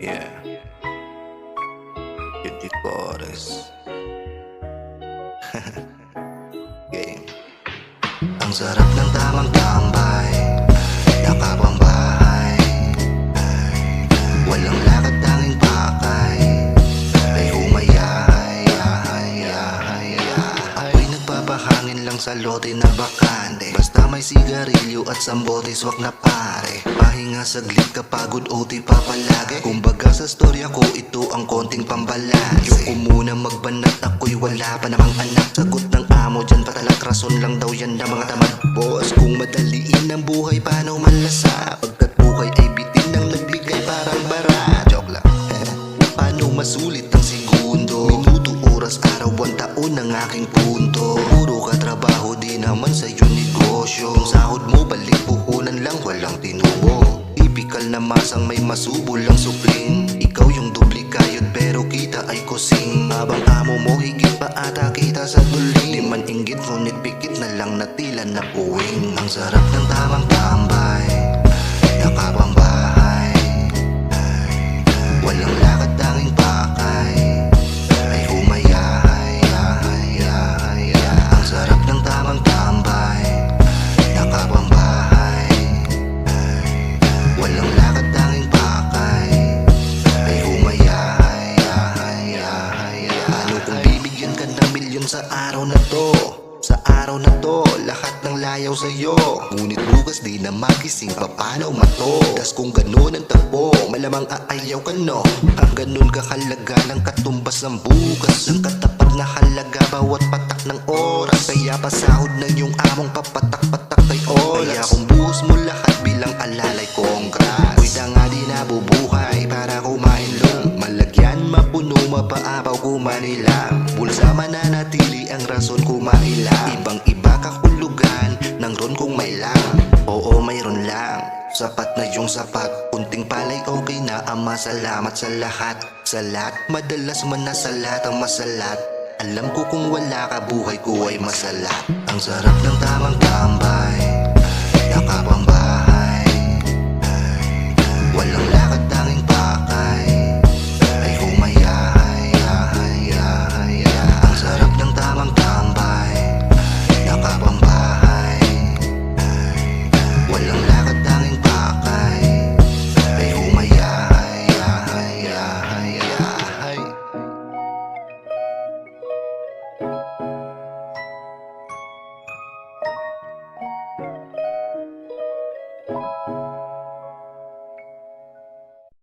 Yeah, Cutie Forest. Game. Ang sarap ng tamang tambay, nakapambahay, walang lakad tanging pakay, ay humayahay, ako'y nagpapahangin lang sa lote na bakante. Basta may sigarilyo at sambote, swak na pare. Pahinga saglit kapagod OT pa palagi. Kumbaga sa storya ko, ito ang konting pambalanse. Yung muna magbanat, ako'y wala pa namang anak. Sagot ng amo dyan patalag, rason lang daw yan na mga tamad. Boss, kung madaliin ang buhay, paano malasa? Pagkat buhay ay bitin ng nagbigay parang bara. Joke lang. Paano masulit ang segundo? Minuto, oras, araw, buwan, taon ang aking punto. Puro ka trabaho, di naman sa'yo negosyo. Yung sahod mo, balik puhunan lang, walang tinubo. Typical na masang may masubo lang supling. Ikaw yung dubli kayod pero kita ay kusing. Habang amo mo higit pa ata kita sa duling. Di man inggit ngunit pikit na lang na tila na puwing. Ang sarap ng tamang tambay, nakapambahay, walang lakad tanging pakay, ay humayahay, ang sarap ng tamang tambay, nakapambahay, walang lakad tanging pakay, ay humayahay, Paano kung bibigyan ka ng milyon sa araw na to? Sa araw na to, lahat ng layaw sa'yo. Ngunit bukas di na magising, paano mato? Das kung ganun ang takbo, malamang aayaw ka no. Ang ganun kahalaga ng katumbas ng bukas. Ang katapat na halaga bawat patak ng oras. Kaya pasahod na yung among papatak-patak kay oras. Kaya kung buhos mo lahat bilang alalay kongras, uy da nga di nabubuhay para kumain lang. Malagyan, mapuno, mapaapaw, kumanilang. Bulsa mananatili ang rason kumailang. Ibang iba kahulugan ng ron kung may lang. Oo, mayroon lang, sapat na yung sapat. Kunting palay okay na, ama salamat sa lahat. Salat, madalas manasalat ang masalat. Alam ko kung wala ka, buhay ko ay masalat. Ang sarap ng tamang tambay, nakapambahay,